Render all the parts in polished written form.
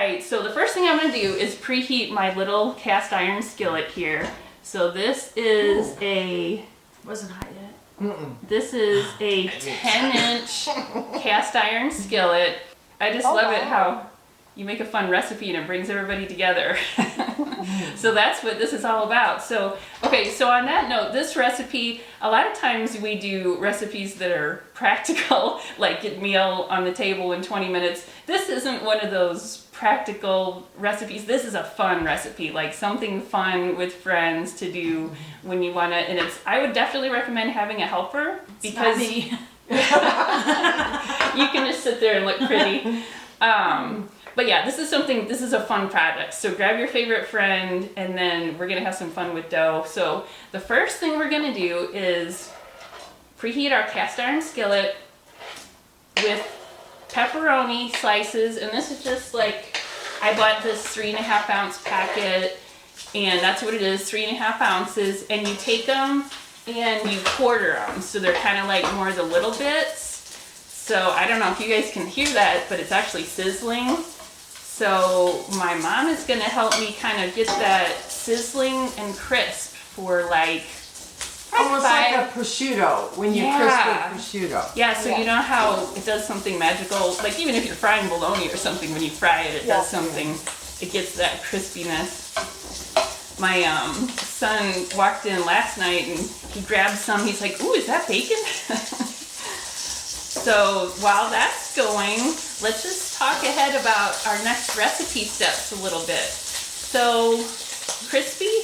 right, so the first thing I'm gonna do is preheat my little cast iron skillet here. So this is Wasn't hot yet. This is a 10-inch cast iron skillet. I just love it how you make a fun recipe and it brings everybody together. So that's what this is all about. So, okay, so on that note, this recipe, a lot of times we do recipes that are practical, like get meal on the table in 20 minutes. This isn't one of those practical recipes. This is a fun recipe, like something fun with friends to do when you want to, and I would definitely recommend having a helper because you can just sit there and look pretty. But yeah, this is a fun project. So grab your favorite friend and then we're gonna have some fun with dough. So the first thing we're gonna do is preheat our cast iron skillet with pepperoni slices, and this is just like, I bought this 3.5 ounce packet, and that's what it is, 3.5 ounces, and you take them and you quarter them, so they're kind of like more the little bits. So I don't know if you guys can hear that, but it's actually sizzling. So my mom is gonna help me kind of get that sizzling and crisp for like almost like a prosciutto when you crisp with prosciutto. Yeah, so you know how it does something magical, like even if you're frying bologna or something, when you fry it, it does something, it gets that crispiness. My son walked in last night and he grabbed some, he's like, ooh, is that bacon? So while that's going, let's just talk ahead about our next recipe steps a little bit. So crispy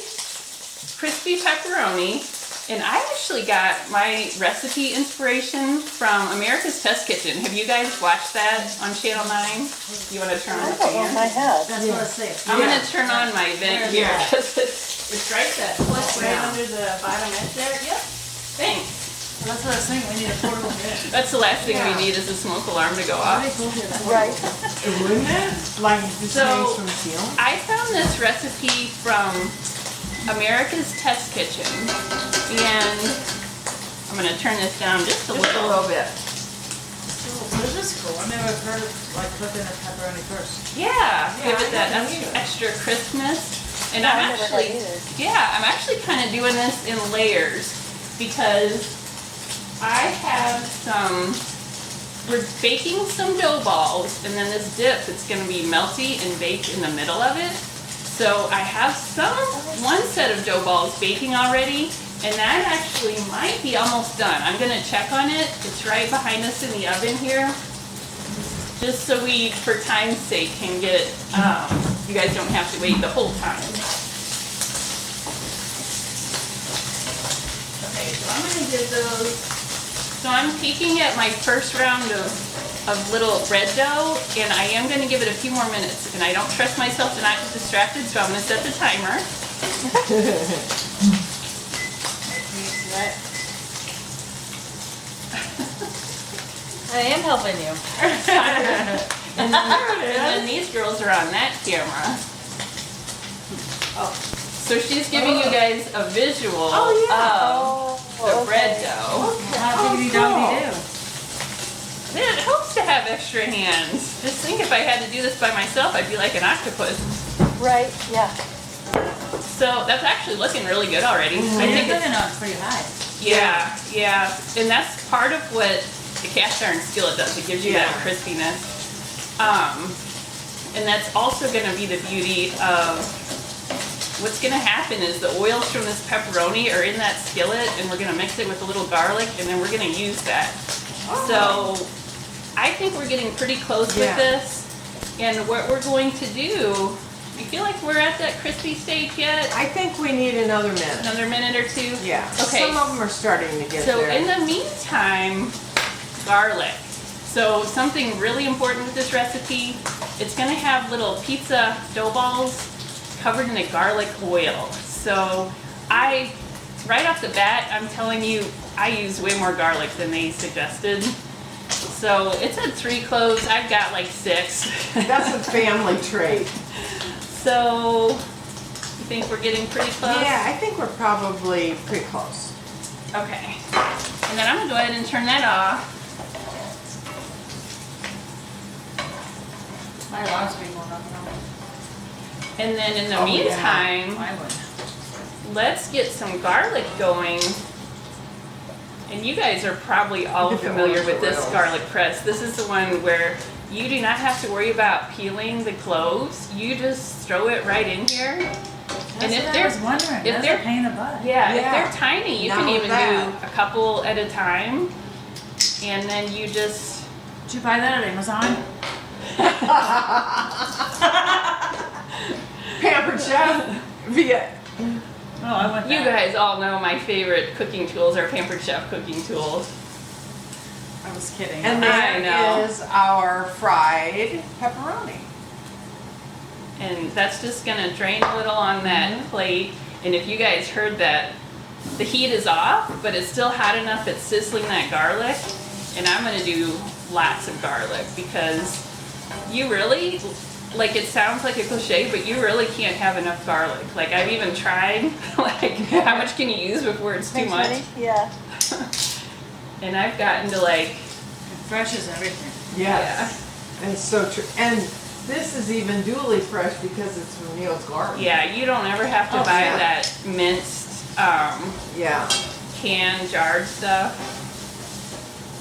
pepperoni. And I actually got my recipe inspiration from America's Test Kitchen. Have you guys watched that on Channel 9? You want to turn on the fan? I have. That's what I say. I'm going to turn on my vent here because it's right that flip right under the bottom edge there. Yep. Thanks. Well, that's what I was saying. We need a portable vent. That's the last thing we need is a smoke alarm to go off. Right. Wouldn't it? Like this hangs from the ceiling? I found this recipe from America's Test Kitchen, and I'm going to turn this down just a little bit. This is cool. I've never heard of like cooking a pepperoni first. Yeah, give it that extra crispness. And I'm actually kind of doing this in layers because we're baking some dough balls, and then this dip, it's going to be melty and baked in the middle of it. So I have one set of dough balls baking already, and that actually might be almost done. I'm gonna check on it. It's right behind us in the oven here. Just so we, for time's sake, can get, you guys don't have to wait the whole time. Okay, so I'm gonna give those, so I'm peeking at my first round of little bread dough, and I am going to give it a few more minutes, and I don't trust myself to not get distracted, so I'm going to set the timer. I am helping you. And then these girls are on that camera. So she's giving you guys a visual of the bread dough. How do you do? It helps to have extra hands. Just think if I had to do this by myself, I'd be like an octopus. Right, yeah. So that's actually looking really good already. I think it's pretty high. Yeah. And that's part of what the cast iron skillet does. It gives you that crispiness. And that's also going to be the beauty of what's going to happen is the oils from this pepperoni are in that skillet, and we're going to mix it with a little garlic, and then we're going to use that. So I think we're getting pretty close with this, and what we're going to do, you feel like we're at that crispy stage yet? I think we need another minute. Another minute or two? Yeah. Okay. Some of them are starting to get So there. in the meantime, garlic. So something really important with this recipe, it's going to have little pizza dough balls covered in a garlic oil. So right off the bat, I'm telling you, I use way more garlic than they suggested. So it said 3 cloves, I've got like 6. That's a family trait. So, you think we're getting pretty close? Yeah, I think we're probably pretty close. Okay. And then I'm going to go ahead and turn that off. My alarm's being going off now. And then in the Oh, yeah. meantime, Mine would. let's get some garlic going. And you guys are probably all Look at that familiar one with for this reals. garlic press. This is the one where you do not have to worry about peeling the cloves. You just throw it right in here. That's if what they're- I was wondering. if That's they're- a pain in the butt. Yeah, Yeah. if they're tiny, you Not can with even that. do a couple at a time. And then you just, Did you buy that at Amazon? Pampered Chef via. Oh, I want that. you guys all know my favorite cooking tools are Pampered Chef cooking tools. I was kidding. And I know. there is our fried pepperoni. And that's just gonna drain a little on that plate. And if you guys heard that, the heat is off, but it's still hot enough, it's sizzling that garlic. And I'm gonna do lots of garlic because you really, like it sounds like a cliche, but you really can't have enough garlic. Like I've even tried, like how much can you use before it's too much? Yeah. And I've gotten to like, It fresh is everything. Yes. And it's so true. And this is even duly fresh because it's from Neil's garden. yeah, you don't ever have to Oh, buy yeah. that minced, Yeah. canned jarred stuff.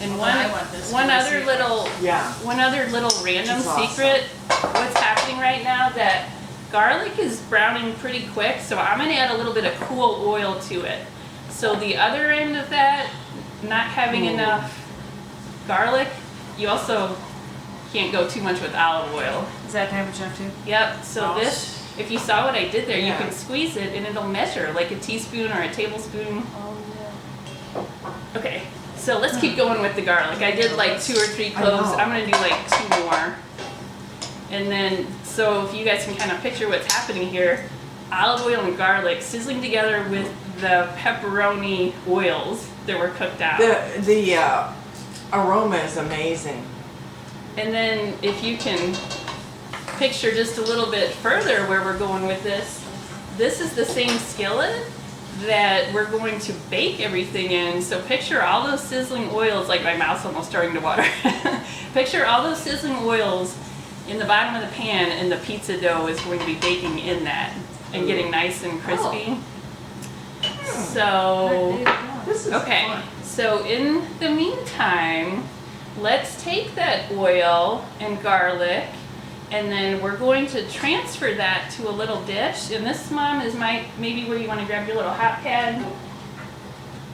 And Well, I want this one for the other secret. little Yeah. one other little random This is awesome. secret, what's happening right now, that garlic is browning pretty quick, so I'm gonna add a little bit of cool oil to it. So the other end of that, not having enough garlic, you also can't go too much with olive oil. Is that Pampered Chef too? Yep, so Oh. this, if you saw what I did there, you Yeah. can squeeze it and it'll measure like a teaspoon or a tablespoon. Oh yeah. Okay, so let's keep going with the garlic. I did like 2 or 3 cloves. know. I'm gonna do like 2 more. And then, so if you guys can kind of picture what's happening here, olive oil and garlic sizzling together with the pepperoni oils that were cooked out. The aroma is amazing. And then if you can picture just a little bit further where we're going with this is the same skillet that we're going to bake everything in. So picture all those sizzling oils, like my mouth's almost starting to water. Picture all those sizzling oils in the bottom of the pan, and the pizza dough is going to be baking in that and getting nice and crispy. So, This is okay, fun. so in the meantime, let's take that oil and garlic, and then we're going to transfer that to a little dish. And this, Mom, is maybe where you want to grab your little hot pad.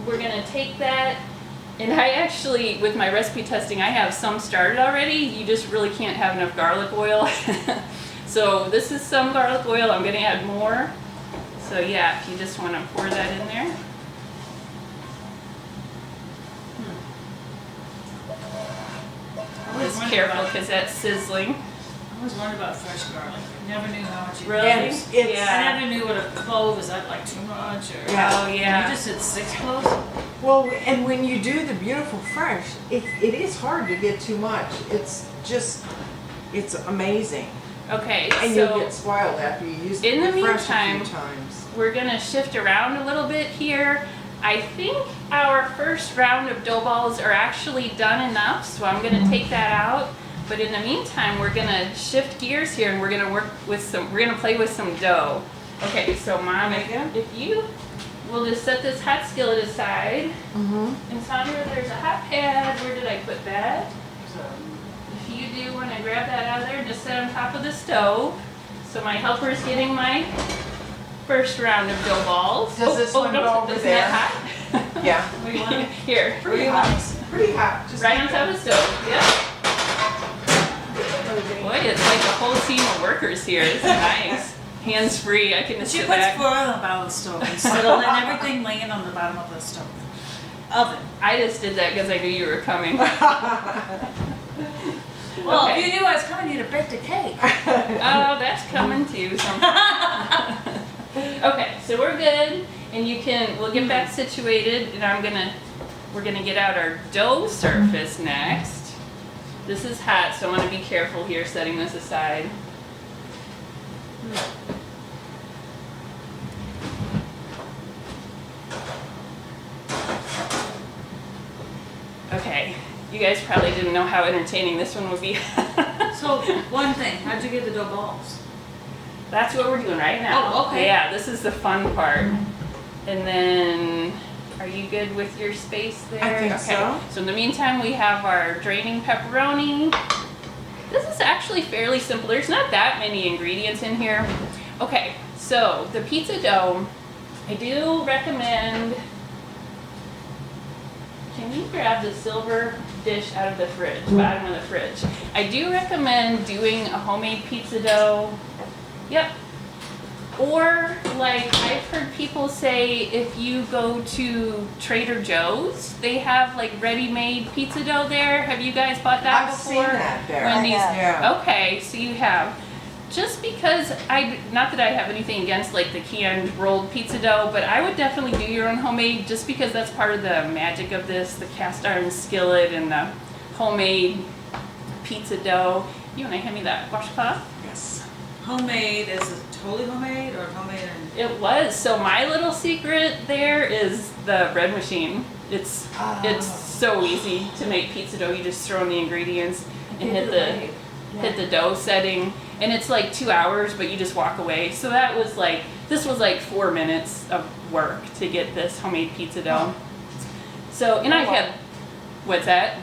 We're gonna take that, and I actually, with my recipe testing, I have some started already. You just really can't have enough garlic oil. So this is some garlic oil. I'm gonna add more. So yeah, if you just want to pour that in there. Just careful because that's sizzling. I always wondered about fresh garlic. I never knew how much you Really? And it's- Yeah. I never knew what a clove, is that like too much or? Yeah. Oh yeah. You just said 6 cloves? Well, and when you do the beautiful fresh, it is hard to get too much. It's just, it's amazing. Okay, And you'll so get spoiled after you use in the the fresh a meantime- few times. we're gonna shift around a little bit here. I think our first round of dough balls are actually done enough, so I'm gonna take that out. But in the meantime, we're gonna shift gears here, and we're gonna play with some dough. Okay, so Mom, if you will just set this hot skillet aside. Mm-hmm. And Sandra, there's a hot pad. Where did I put that? If you do want to grab that out of there, just set on top of the stove. So my helper's getting my first round of dough balls. Does this one no, go over isn't there? that hot? Yeah. Where you want it? Here. Pretty hot. Pretty hot. Just Right on top of the stove. Yep. Boy, it's like a whole team of workers here. It's nice. Hands free. I can just She sit puts back. foil on the bottom of the stove instead of letting everything laying on the bottom of the stove. Oven. I just did that because I knew you were coming. Well, Okay. if you knew I was coming, you'd have baked a cake. Oh, that's coming too. Okay, so we're good, and we'll get back situated, and we're gonna get out our dough surface next. This is hot, so I'm gonna be careful here setting this aside. Okay, you guys probably didn't know how entertaining this one would be. So So, one thing, how'd you get the dough balls? That's what we're doing right now. Oh, okay. Yeah, this is the fun part. And then, are you good with your space there? I think so. So in the meantime, we have our draining pepperoni. This is actually fairly simple. There's not that many ingredients in here. Okay, so the pizza dough, I do recommend, can you grab the silver dish out of the fridge, bottom of the fridge? I do recommend doing a homemade pizza dough. Yep. Or like I've heard people say if you go to Trader Joe's, they have like ready-made pizza dough there. Have you guys bought that I've before? seen that there. Wendy's? Yeah. Okay, so you have. Just because not that I have anything against like the canned rolled pizza dough, but I would definitely do your own homemade just because that's part of the magic of this, the cast iron skillet and the homemade pizza dough. You want to hand me that washcloth? Yes. Homemade, is it totally homemade or homemade and? It was. So my little secret there is the bread machine. It's so easy to make pizza dough. You just throw in the ingredients and hit the dough setting, and it's like 2 hours, but you just walk away. So this was like 4 minutes of work to get this homemade pizza dough. So, and I've had, what's that?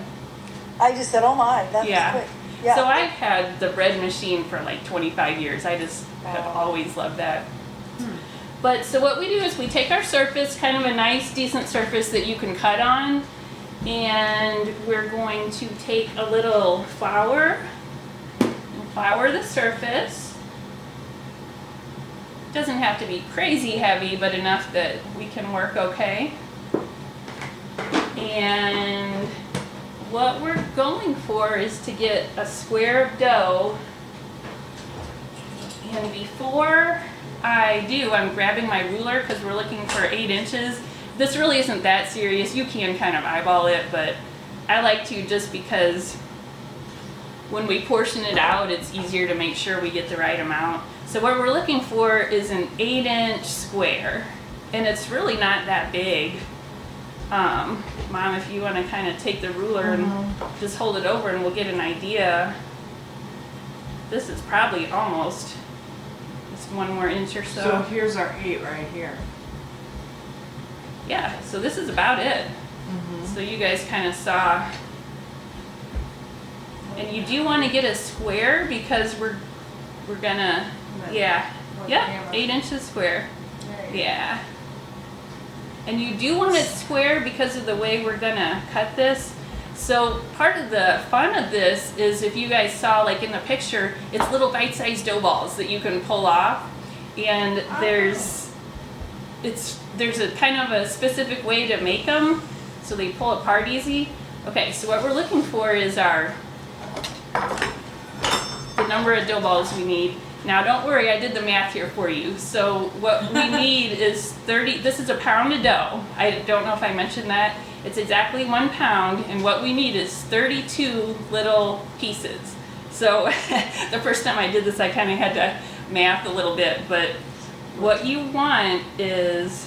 I just said, oh my, that Yeah. was quick. Yeah. So I've had the bread machine for like 25 years. I just have always loved that. But so what we do is we take our surface, kind of a nice, decent surface that you can cut on, and we're going to take a little flour and flour the surface. Doesn't have to be crazy heavy, but enough that we can work okay. And what we're going for is to get a square of dough, and before I do, I'm grabbing my ruler because we're looking for 8 inches. This really isn't that serious. You can kind of eyeball it, but I like to just because when we portion it out, it's easier to make sure we get the right amount. So what we're looking for is an 8-inch square, and it's really not that big. Mom, if you want to kind of take the ruler and just hold it over and we'll get an idea. This is probably almost just 1 more inch or so. So here's our 8 right here. Yeah, so this is about it. So you guys kind of saw. And you do want to get a square because we're gonna, yeah, 8 inches square. Yeah. And you do want it square because of the way we're gonna cut this. So part of the fun of this is if you guys saw like in the picture, it's little bite-sized dough balls that you can pull off. And there's a kind of a specific way to make them so they pull apart easy. Okay, so what we're looking for is the number of dough balls we need. Now don't worry, I did the math here for you. So what we need is 30, this is a pound of dough. I don't know if I mentioned that. It's exactly 1 pound, and what we need is 32 little pieces. So the first time I did this, I kind of had to math a little bit, but what you want is,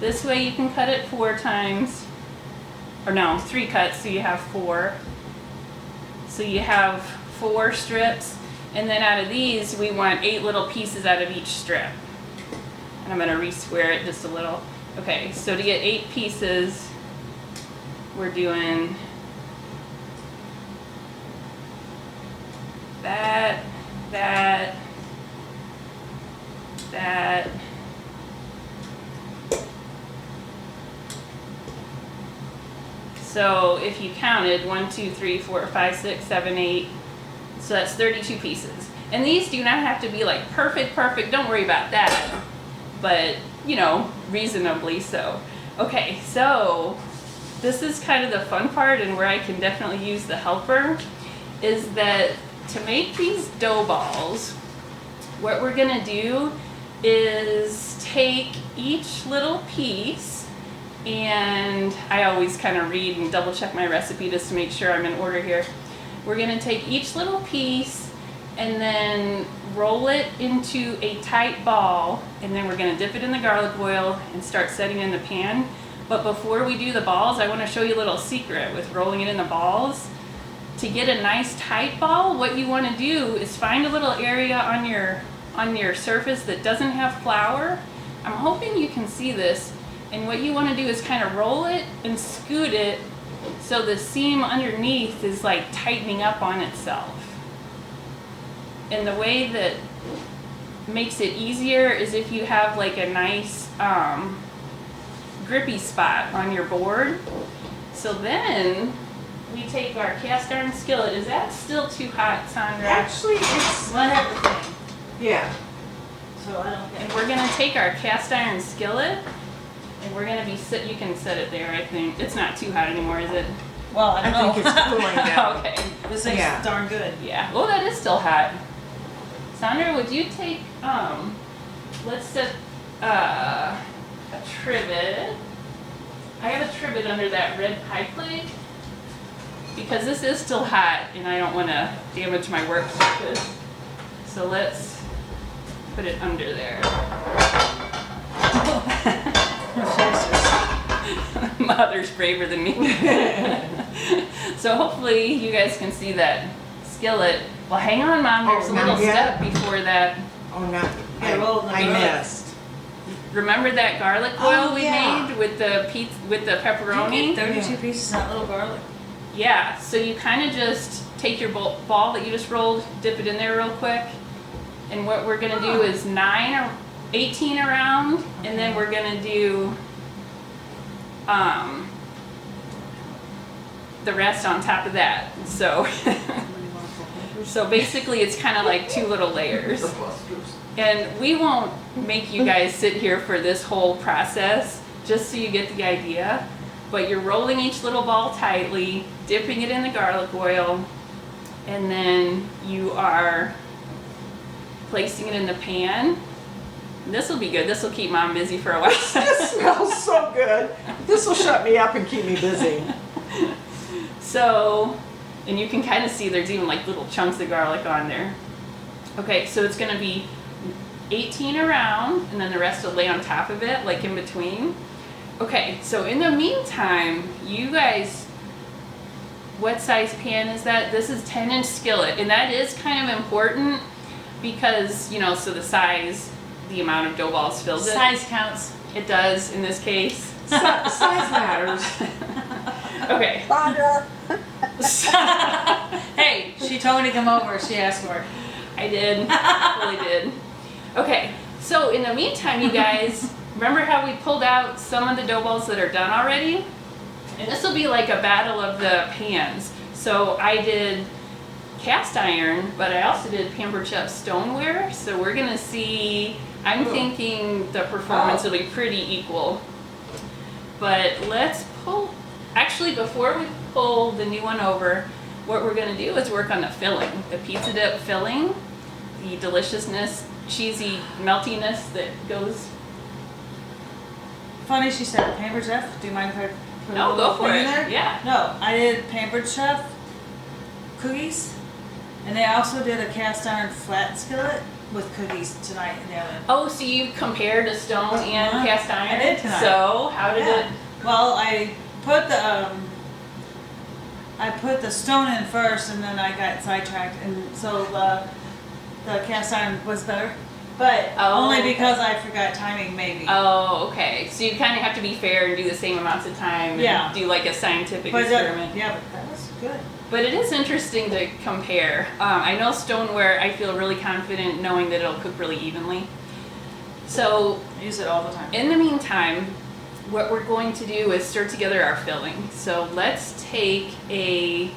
this way you can cut it 4 times, or no, 3 cuts, so you have 4. So you have 4 strips. And then out of these, we want 8 little pieces out of each strip. And I'm gonna re-square it just a little. Okay, so to get 8 pieces, we're doing that, that, that. So if you counted 1, 2, 3, 4, 5, 6, 7, 8. So that's 32 pieces. And these do not have to be like perfect, don't worry about that. But, you know, reasonably so. Okay, so this is kind of the fun part and where I can definitely use the helper, is that to make these dough balls, what we're gonna do is take each little piece, and I always kind of read and double check my recipe just to make sure I'm in order here. We're gonna take each little piece and then roll it into a tight ball, and then we're gonna dip it in the garlic oil and start setting it in the pan. But before we do the balls, I wanna show you a little secret with rolling it in the balls. to get a nice tight ball, what you want to do is find a little area on your surface that doesn't have flour. I'm hoping you can see this. And what you want to do is kind of roll it and scoot it so the seam underneath is like tightening up on itself. And the way that makes it easier is if you have like a nice grippy spot on your board. So then we take our cast iron skillet. Is that still too hot, Sandra? Actually, it's, Well, I have the thing, yeah. so I don't And get. we're gonna take our cast iron skillet and we're gonna be you can set it there, I think. It's not too hot anymore, is it? Well, I I don't think know. it's cooling down. Okay. This thing's Yeah. darn good. Yeah. Oh, that is still hot. Sandra, would you take let's set a trivet. I have a trivet under that red pie plate because this is still hot and I don't want to damage my work surface. So let's put it under there. Mother's braver than me. So hopefully you guys can see that skillet. Well, hang on, Mom. There's a not little yet? step before that. Oh, no. Yeah, roll I the garlic. missed. Remember that garlic oil Oh, we yeah. made with the with the pepperoni? 32 pieces of that little garlic. Yeah, so you kind of just take your ball that you just rolled, dip it in there real quick. And what we're going to do is 9 or 18 around, and then we're going to do the rest on top of that. So so basically it's kind of like 2 little layers. And we won't make you guys sit here for this whole process, just so you get the idea. But you're rolling each little ball tightly, dipping it in the garlic oil, and then you are placing it in the pan. This will be good. This will keep Mom busy for a while. This smells so good. This will shut me up and keep me busy. So, and you can kind of see there's even like little chunks of garlic on there. Okay, so it's going to be 18 around, and then the rest will lay on top of it, like in between. Okay, so in the meantime, you guys, what size pan is that? This is 10-inch skillet, and that is kind of important because, you know, so the size, the amount of dough balls fills it. Size counts. It does in this case. Size matters. Okay. Sandra, Hey, she told me to come over. She asked for it. I did. Really did. Okay, so in the meantime, you guys, remember how we pulled out some of the dough balls that are done already? And this will be like a battle of the pans. So I did cast iron, but I also did Pampered Chef stoneware. So we're gonna see, I'm thinking the performance will be pretty equal. But let's pull, actually before we pull the new one over, what we're gonna do is work on the filling, the pizza dip filling, the deliciousness, cheesy meltiness that goes. Funny she said Pampered Chef. Do you mind if I put a No, little go for thing it. in there? Yeah. No, I did Pampered Chef cookies, and they also did a cast iron flat skillet with cookies tonight in the oven. Oh, so you compared a stone and Uh-huh. cast iron? I did tonight. So how did Yeah. it? Well, I put the stone in first, and then I got sidetracked, and so the cast iron was better, but Oh, only okay. because I forgot timing, maybe. Oh, okay. So you kind of have to be fair and do the same amounts of time. Yeah. And do like a scientific but experiment. yeah, but that was good. But it is interesting to compare. I know stoneware, I feel really confident knowing that it'll cook really evenly. So I use it all the time. in the meantime, what we're going to do is stir together our filling. So let's take a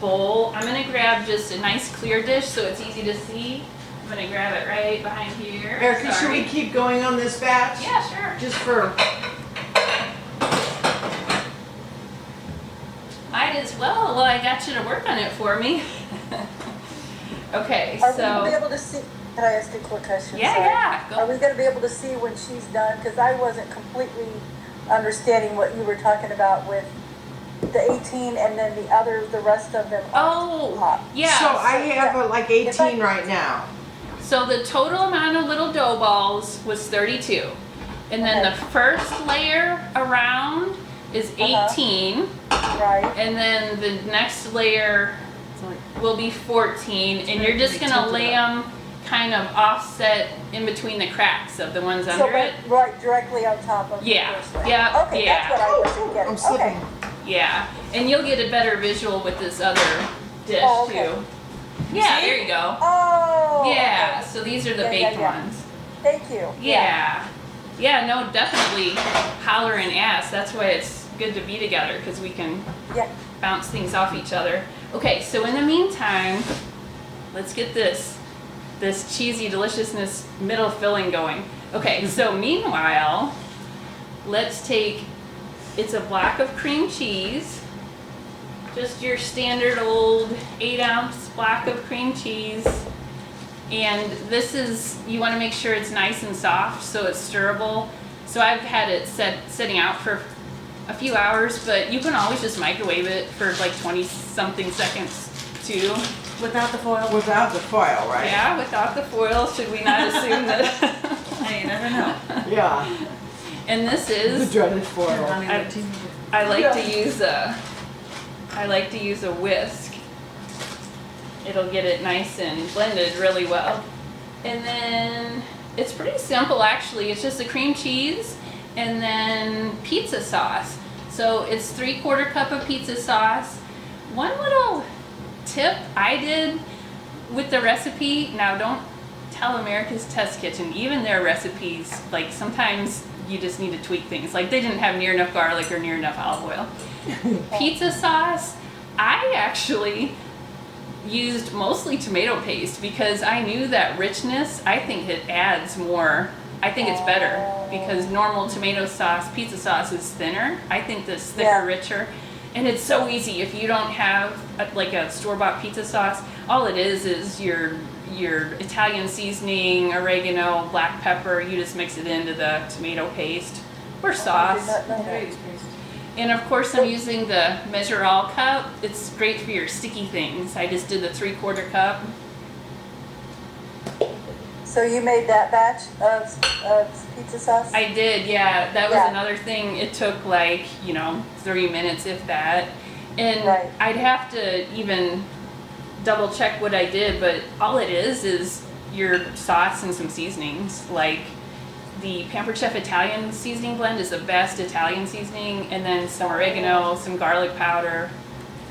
bowl. I'm gonna grab just a nice clear dish so it's easy to see. I'm gonna grab it right behind here. Erica, should we Sorry. keep going on this batch? Yeah, sure. Just for, Might as well. Well, I got you to work on it for me. Okay, are we so. gonna be able to see, can I ask a quick question? Yeah, Sorry. yeah, go. Are we gonna be able to see when she's done? Because I wasn't completely understanding what you were talking about with the 18 and then the rest of them. Oh, hot. yeah. so I have like 18 If I- right now. So the total amount of little dough balls was 32. And then Okay. the first layer around is 18. Right, And then the next layer will be 14, and you're just gonna lay them kind of offset in between the cracks of the ones under it. Right, directly on top of Yeah, the first layer. yeah, Okay, yeah. that's what I wasn't getting. I'm slipping. Okay. Yeah, and you'll get a better visual with this other dish Oh, okay. too. Yeah, there you go. Oh. Yeah, okay. so these are the Yeah, baked yeah. ones. Thank you. Yeah. Yeah, no, definitely holler and ask. That's why it's good to be together, because we can Yeah. bounce things off each other. Okay, so in the meantime, let's get this cheesy deliciousness middle filling going. Okay, so meanwhile, let's take, it's a block of cream cheese, just your standard old 8-ounce block of cream cheese. And this is, you want to make sure it's nice and soft so it's stirrable. So I've had it sitting out for a few hours, but you can always just microwave it for like 20 something seconds too. Without the foil? Without the foil, right? Yeah, without the foil, should we not assume that? Hey, you never know. Yeah. And this The is, dreaded foil. Hollywood TV. I like to use a whisk. It'll get it nice and blended really well. And then it's pretty simple actually. It's just the cream cheese and then pizza sauce. So it's 3/4 cup of pizza sauce. One little tip I did with the recipe, now don't tell America's Test Kitchen, even their recipes, like sometimes you just need to tweak things. Like they didn't have near enough garlic or near enough olive oil. Pizza sauce, I actually used mostly tomato paste because I knew that richness, I think it adds more. I think it's better because normal tomato sauce, pizza sauce is thinner. I think this thicker, Yeah. richer. And it's so easy if you don't have like a store-bought pizza sauce. All it is your Italian seasoning, oregano, black pepper. You just mix it into the tomato paste or sauce. And of course I'm using the Measure All cup. It's great for your sticky things. I just did the 3/4 cup. So you made that batch of pizza sauce? I did, yeah. That was Yeah. another thing. It took like, 3 minutes if that. And Right. I'd have to even double check what I did, but all it is your sauce and some seasonings. Like the Pampered Chef Italian seasoning blend is the best Italian seasoning, and then some oregano, some garlic powder.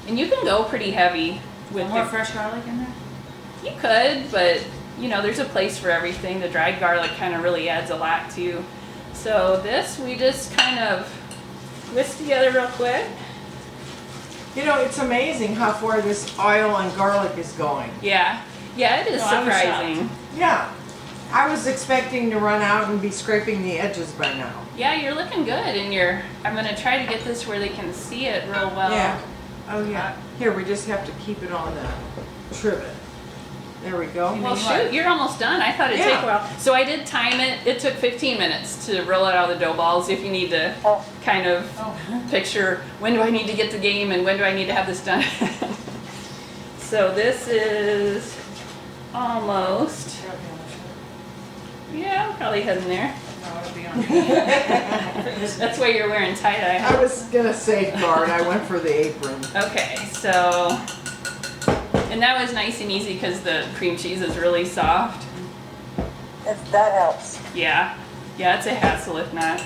And you can go pretty heavy with More your, fresh garlic in there? you could, but there's a place for everything. The dried garlic kind of really adds a lot too. So this we just kind of whisk together real quick. It's amazing how far this oil and garlic is going. Yeah, it is No, I was surprising. Yeah. I was expecting to run out and be scraping the edges by now. Yeah, you're looking good, and I'm gonna try to get this where they can see it real well. Yeah. Oh, yeah. Here, we just have to keep it on the trivet. There we go. Well, shoot, you're almost done. I thought it'd take a while. So I did time it. It took 15 minutes to roll it out of the dough balls. If you need to kind of picture when do I need to get the game and when do I need to have this done. So this is almost. Yeah, I'm probably heading there. No, it'll be on. That's why you're wearing tie-dye. I was gonna safeguard. I went for the apron. Okay, so, and that was nice and easy because the cream cheese is really soft. That helps. Yeah, it's a hassle if not.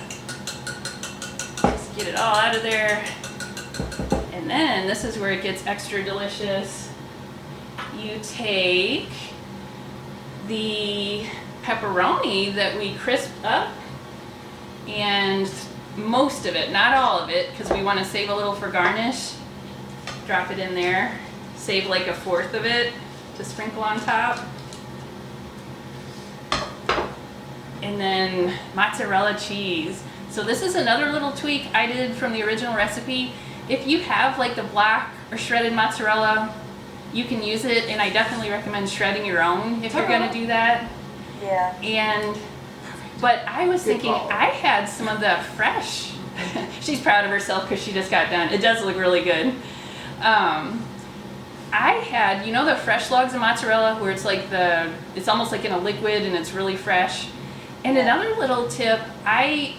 Just get it all out of there. And then this is where it gets extra delicious. You take the pepperoni that we crisped up, and most of it, not all of it, because we want to save a little for garnish. Drop it in there. Save like 1/4 of it to sprinkle on top. And then mozzarella cheese. So this is another little tweak I did from the original recipe. If you have like the black or shredded mozzarella, you can use it, and I definitely recommend shredding your own if you're gonna do that. Yeah. But I was Good thinking call. I had some of the fresh. She's proud of herself because she just got done. It does look really good. I had, the fresh logs of mozzarella where it's like it's almost like in a liquid and it's really fresh. And another little tip, I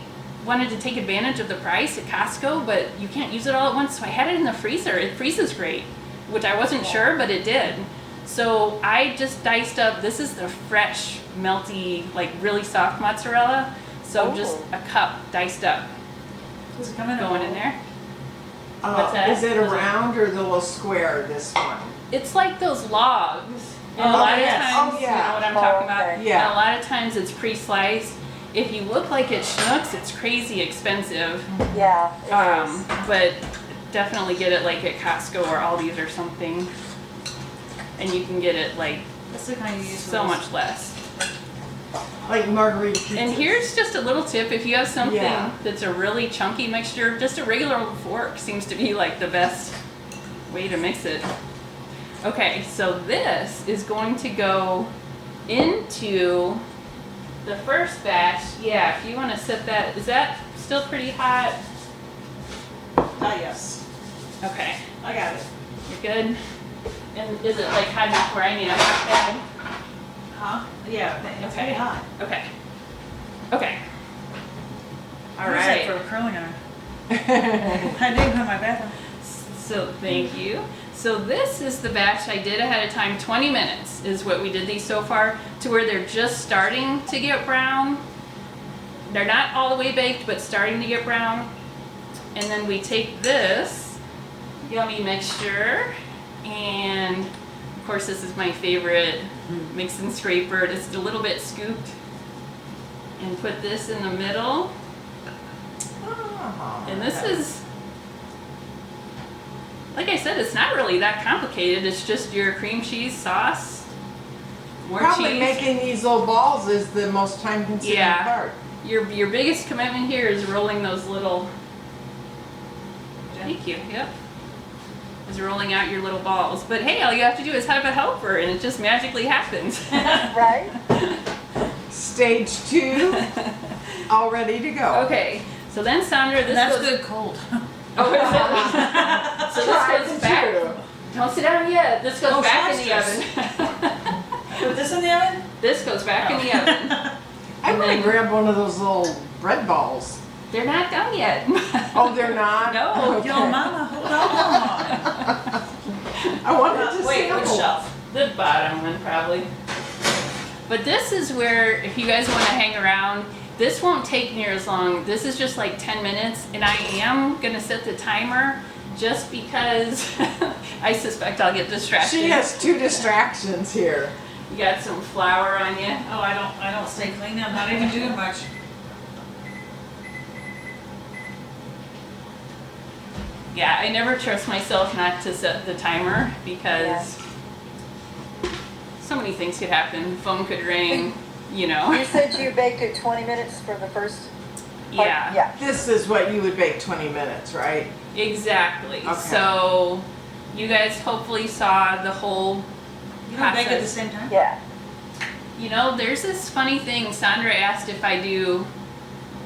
wanted to take advantage of the price at Costco, but you can't use it all at once, so I had it in the freezer. It freezes great. which I wasn't sure, but it did. So I just diced up, this is the fresh, melty, like really soft mozzarella. So just a cup diced up. Does it come in a Going in bowl? there. What's that? Is it a Was it- round or the little square, this one? It's like those logs. And a Oh, lot yes. of times, Oh, you yeah. know what I'm Oh, talking about? okay. Yeah. And a lot of times it's pre-sliced. If you look like it's Schnucks, it's crazy expensive. Yeah, it is. But definitely get it like at Costco or Aldi's or something. And you can get it like That's the kind you use for so those. much less. Like margarita pizza. And here's just a little tip. If you have something Yeah. that's a really chunky mixture, just a regular old fork seems to be like the best way to mix it. Okay, so this is going to go into the first batch. Yeah, if you want to set that, is that still pretty hot? Ah, yes. Okay, I got it. you're good. And is it like hot enough where I need a hot pad? Huh? Yeah, it's Okay. pretty hot. Okay. Okay. All Where's that right. for a curling iron? I didn't put my bathroom. So thank you. So this is the batch I did ahead of time. 20 minutes is what we did these so far, to where they're just starting to get brown. They're not all the way baked, but starting to get brown. And then we take this yummy mixture, and of course this is my favorite mix and scraper. Just a little bit scooped, and put this in the middle. Oh, And this is, like I said, it's not really that complicated. It's just your cream cheese sauce, more probably cheese. making these little balls is the most time consuming Yeah. part. Your biggest commitment here is rolling those little. Thank you. Yep. Is rolling out your little balls. But hey, all you have to do is have a helper, and it just magically happens. Right? Stage 2, all ready to go. Okay. So then, Sandra, this That's goes. good cold. Oh, is it? So Tried this goes and back. true. Don't sit down yet. This goes Oh, back in the monsters. oven. Put this in the oven? This goes back in the oven. I'm And gonna then- grab one of those little bread balls. They're not done yet. Oh, they're not? No. Okay. Yo, mama, hold on. I wanted to Wait, which sample. shelf? The bottom one, probably. But this is where, if you guys want to hang around, this won't take near as long. This is just like 10 minutes, and I am going to set the timer just because I suspect I'll get distracted. She has 2 distractions here. You got some flour on you. Oh, I don't stay clean. I'm not even doing much. Yeah, I never trust myself not to set the timer because so many things could happen. Phone could ring, you know. You said you baked it 20 minutes for the first part? Yeah. Yeah. This is what you would bake 20 minutes, right? Exactly. Okay. So you guys hopefully saw the whole You don't bake at the process. same time? Yeah. You know, there's this funny thing. Sandra asked if I do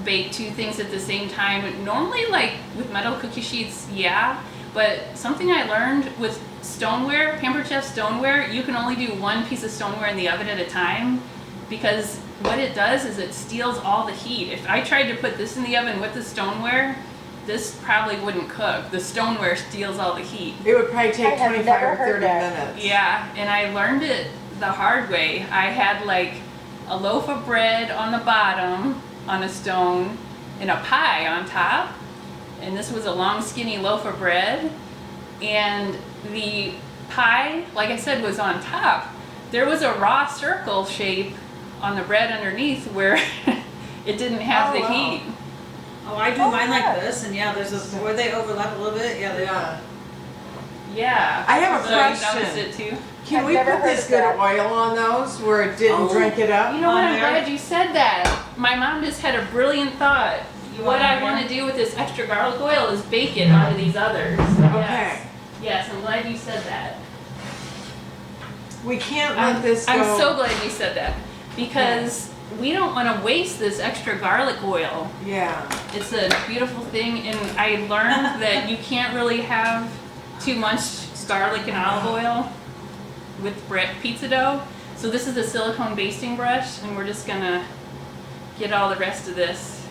bake 2 things at the same time. Normally, like with metal cookie sheets, yeah. But something I learned with stoneware, Pampered Chef stoneware, you can only do 1 piece of stoneware in the oven at a time, because what it does is it steals all the heat. If I tried to put this in the oven with the stoneware, this probably wouldn't cook. The stoneware steals all the heat. It would probably I take have 25 never or heard 30 that. minutes. Yeah, and I learned it the hard way. I had like a loaf of bread on the bottom on a stone and a pie on top. And this was a long skinny loaf of bread. And the pie, like I said, was on top. There was a raw circle shape on the bread underneath where it didn't have Oh, the wow. heat. Oh, I do Oh, mine yeah. like this, and yeah, there's a, where they overlap a little bit. Yeah, they are. Yeah. I have a So you noticed question. it too? Can I've we never put heard this of good that. oil on those where it didn't Oh, drink it up? You know what? On I'm there? glad you said that. My mom just had a brilliant thought. You What want I it want to here? do with this extra garlic oil is bake it onto these others. Okay. Yes, I'm glad you said that. We can't let this go. I'm so glad you said that, because we don't want to waste this extra garlic oil. Yeah. It's a beautiful thing, and I learned that you can't really have too much garlic and olive oil with pizza dough. So this is a silicone basting brush, and we're just gonna get all the rest of this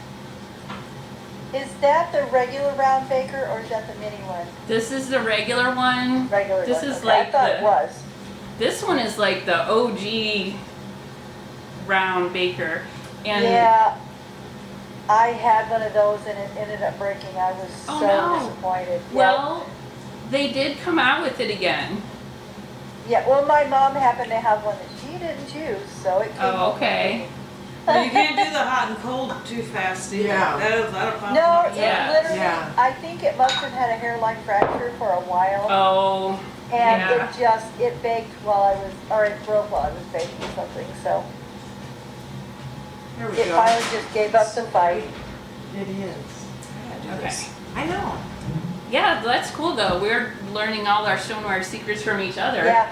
Is that the regular round baker or is that the mini one? This is the regular one. Regular This one. is Okay, like I thought it was. This one is like the OG round baker. And Yeah, I had one of those and it ended up breaking. I was Oh, so no. disappointed. well, they did come out with it again. Yeah, well, my mom happened to have one that she didn't use, so it came Oh, over okay. me. Well, you can't do the hot and cold too fast either. Yeah. That'll pop No, up. it Yeah. literally, Yeah. I think it must have had a hairline fracture for a while. Oh, And yeah. it baked while I was, or it broke while I was baking something, so There we it go. finally just gave up the fight. It is. Okay. I know. Yeah, that's cool though. We're learning all our stoneware secrets from each other. Yeah,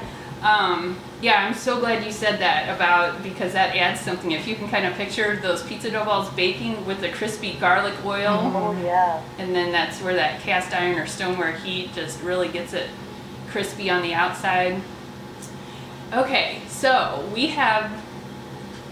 Yeah, I'm so glad you said that about, because that adds something. If you can kind of picture those pizza dough balls baking with the crispy garlic oil, oh yeah. and then that's where that cast iron or stoneware heat just really gets it crispy on the outside. Okay, so we have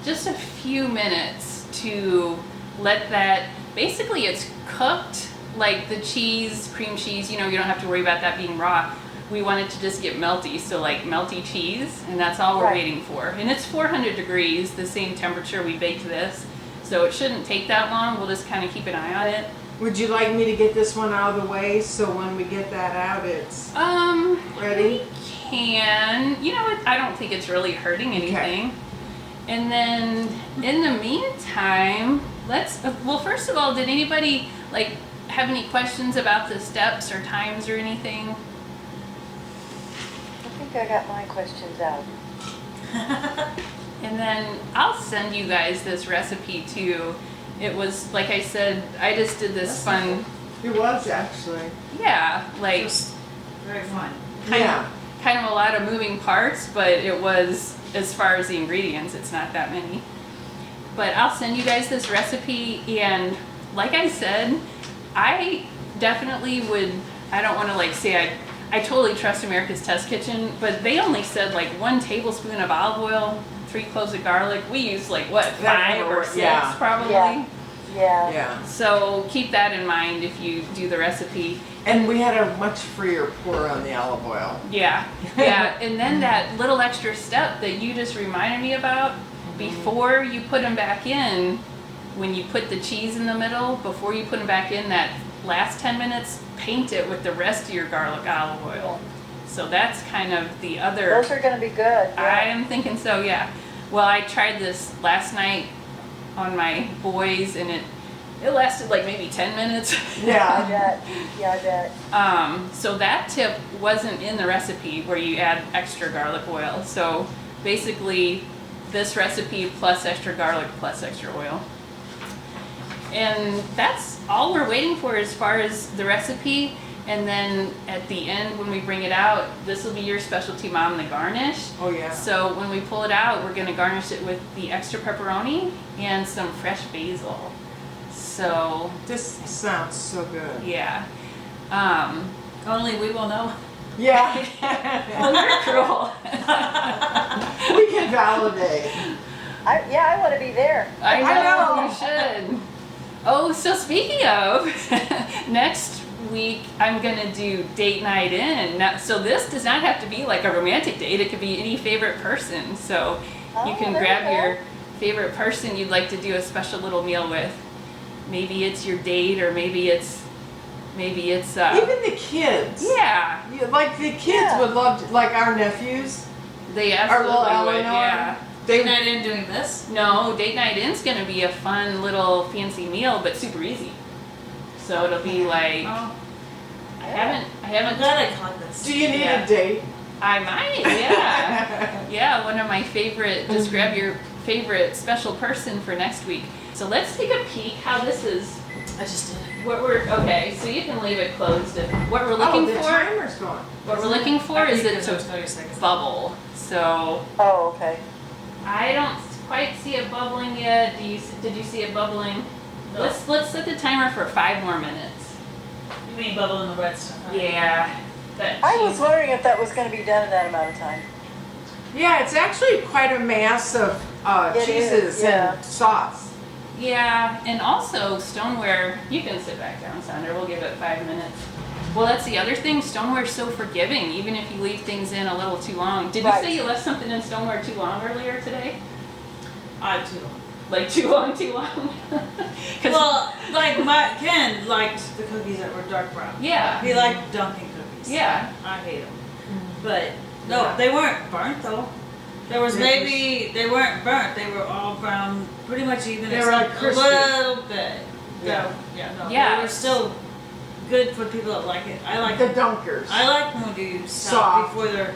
just a few minutes to let that, basically it's cooked like the cheese, cream cheese, you know, you don't have to worry about that being raw. We want it to just get melty, so like melty cheese, and that's all we're Right. waiting for. And it's 400 degrees, the same temperature we baked this, so it shouldn't take that long. We'll just kind of keep an eye on it. Would you like me to get this one out of the way so when we get that out, it's ready? We can, you know what, I don't think it's really hurting anything. And then in the meantime, well, first of all, did anybody like have any questions about the steps or times or anything? I think I got my questions out. And then I'll send you guys this recipe too. It was, like I said, I just did this fun, It was actually. yeah, like Just very fun. kind of a lot of moving parts, but it was, as far as the ingredients, it's not that many. But I'll send you guys this recipe, and like I said, I definitely would, I don't want to like say I totally trust America's Test Kitchen, but they only said like 1 tablespoon of olive oil, 3 cloves of garlic. We use like what, 5 or 6 yeah. probably. Yeah. Yeah. Yeah. So keep that in mind if you do the recipe. And we had a much freer pour on the olive oil. Yeah, yeah. And then that little extra step that you just reminded me about, before you put them back in, when you put the cheese in the middle, before you put them back in, that last 10 minutes, paint it with the rest of your garlic olive oil. So that's kind of the other. Those are gonna be good. I Yeah. am thinking so, yeah. Well, I tried this last night on my boys, and it lasted like maybe 10 minutes. I Yeah. bet. Yeah, I bet. So that tip wasn't in the recipe where you add extra garlic oil. So basically this recipe plus extra garlic plus extra oil. And that's all we're waiting for as far as the recipe. And then at the end, when we bring it out, this will be your specialty, Mom, the garnish. Oh yeah. So when we pull it out, we're gonna garnish it with the extra pepperoni and some fresh basil. So This sounds so good. yeah. Only we will know. Yeah. Well, you're cruel. We can validate. I want to be there. I know, know. you should. Oh, so speaking of, next week I'm gonna do date night in. Now, so this does not have to be like a romantic date. It could be any favorite person. So you Oh, can there grab you go. your favorite person you'd like to do a special little meal with. Maybe it's your date, or maybe it's Even the kids. yeah. Like the kids Yeah. would love to, like our nephews. They Our little absolutely would. Eleanor. Yeah. Date night in doing this? No, date night in's gonna be a fun little fancy meal, but super easy. So it'll be like Oh, I I'm haven't. glad I caught this. Do you need Yeah. a date? I might, yeah, yeah. One of my favorite. Just grab your favorite special person for next week. So let's take a peek how this is. I just did. What we're okay. So you can leave it closed. If what we're Oh, looking the for, timer's gone. what we're looking for is it to 30 seconds. bubble. So Oh, okay. I don't quite see it bubbling yet. Did you see it bubbling? No. Let's set the timer for 5 more minutes. You mean bubble in the red stuff? Huh? Yeah. That I was cheese- wondering if that was going to be done in that amount of time. Yeah, it's actually quite a mass of It cheeses is, yeah. and sauce. Yeah, and also stoneware, you can sit back down, Sandra, we'll give it 5 minutes. Well, that's the other thing, stoneware's so forgiving, even if you leave things in a little too long. Did you Right. say you left something in stoneware too long earlier today? I too. Like too long, too long? 'Cause- Well, like Ken liked the cookies that were dark brown. Yeah. He liked Dunkin' cookies. Yeah. I hate them. But no, they weren't burnt though. There was they weren't burnt. They were all brown, pretty much even. They were except like crispy. a little bit. Yeah. No, yeah, no. Yeah. They were still good for people that like it. I like The dunkers. I like when you stop Soft. before they're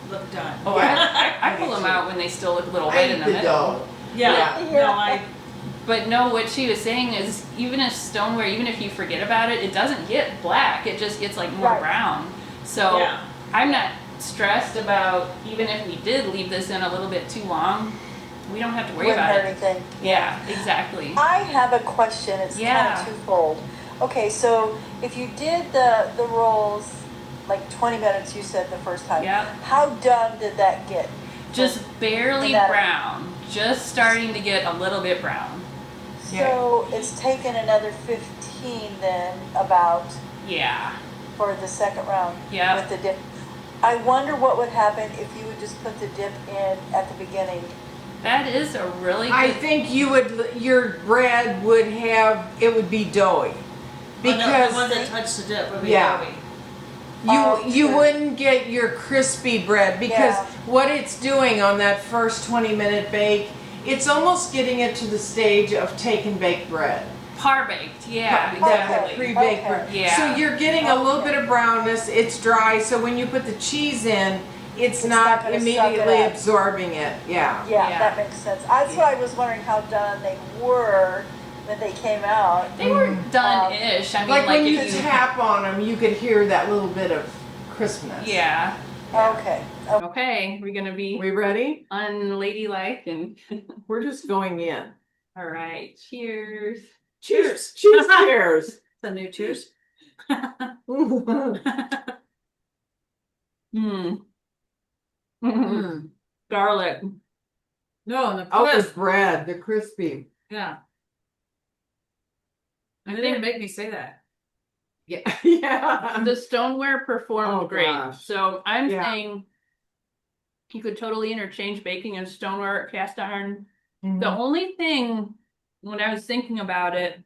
look done. Oh, Yeah. I pull them out when they still look a little I wet eat in the the middle. dough. Yeah. Yeah. No, I But no, what she was saying is even if stoneware, even if you forget about it, it doesn't get black. It just gets like more Right. brown. So Yeah. I'm not stressed about even if we did leave this in a little bit too long, we don't have to worry Wouldn't about hurt it. anything. Yeah, exactly. I have a question. It's Yeah. kind of twofold. Okay, so if you did the rolls like 20 minutes, you said the first time. Yeah. How done did that get? Just barely that- brown. Just starting to get a little bit brown. So it's taken another 15 then about Yeah. for the second round Yeah. with the dip. I wonder what would happen if you would just put the dip in at the beginning. That is a really I good. think your bread would have, it would be doughy. Because the one that touched the dip would be Yeah. heavy. you Sure. wouldn't get your crispy bread because Yeah. what it's doing on that first 20-minute bake, it's almost getting it to the stage of take and bake bread. Par baked. Yeah, That exactly. pre-baked Okay. bread. Yeah. So you're getting a little Okay. bit of brownness, it's dry, so when you put the cheese in, it's It's not not gonna suck it immediately up. absorbing it. Yeah. Yeah, Yeah. that makes sense. That's why I was wondering how done they were when they came out. They were done-ish. I mean, Like when you if you tap on them, you could hear that little bit of crispness. Yeah. Okay. Okay, we're gonna be We ready? unladylike and We're just going in. all right. Cheers. Cheers. Cheers. The new cheers. Hmm. Mm. Garlic. No, and the Oh, the crisp. bread, the crispy. Yeah. I didn't even make me say that. Yeah. Yeah. The stoneware performed Oh, great. gosh. So I'm Yeah. saying you could totally interchange baking and stoneware, cast iron. Mhm. The only thing when I was thinking about it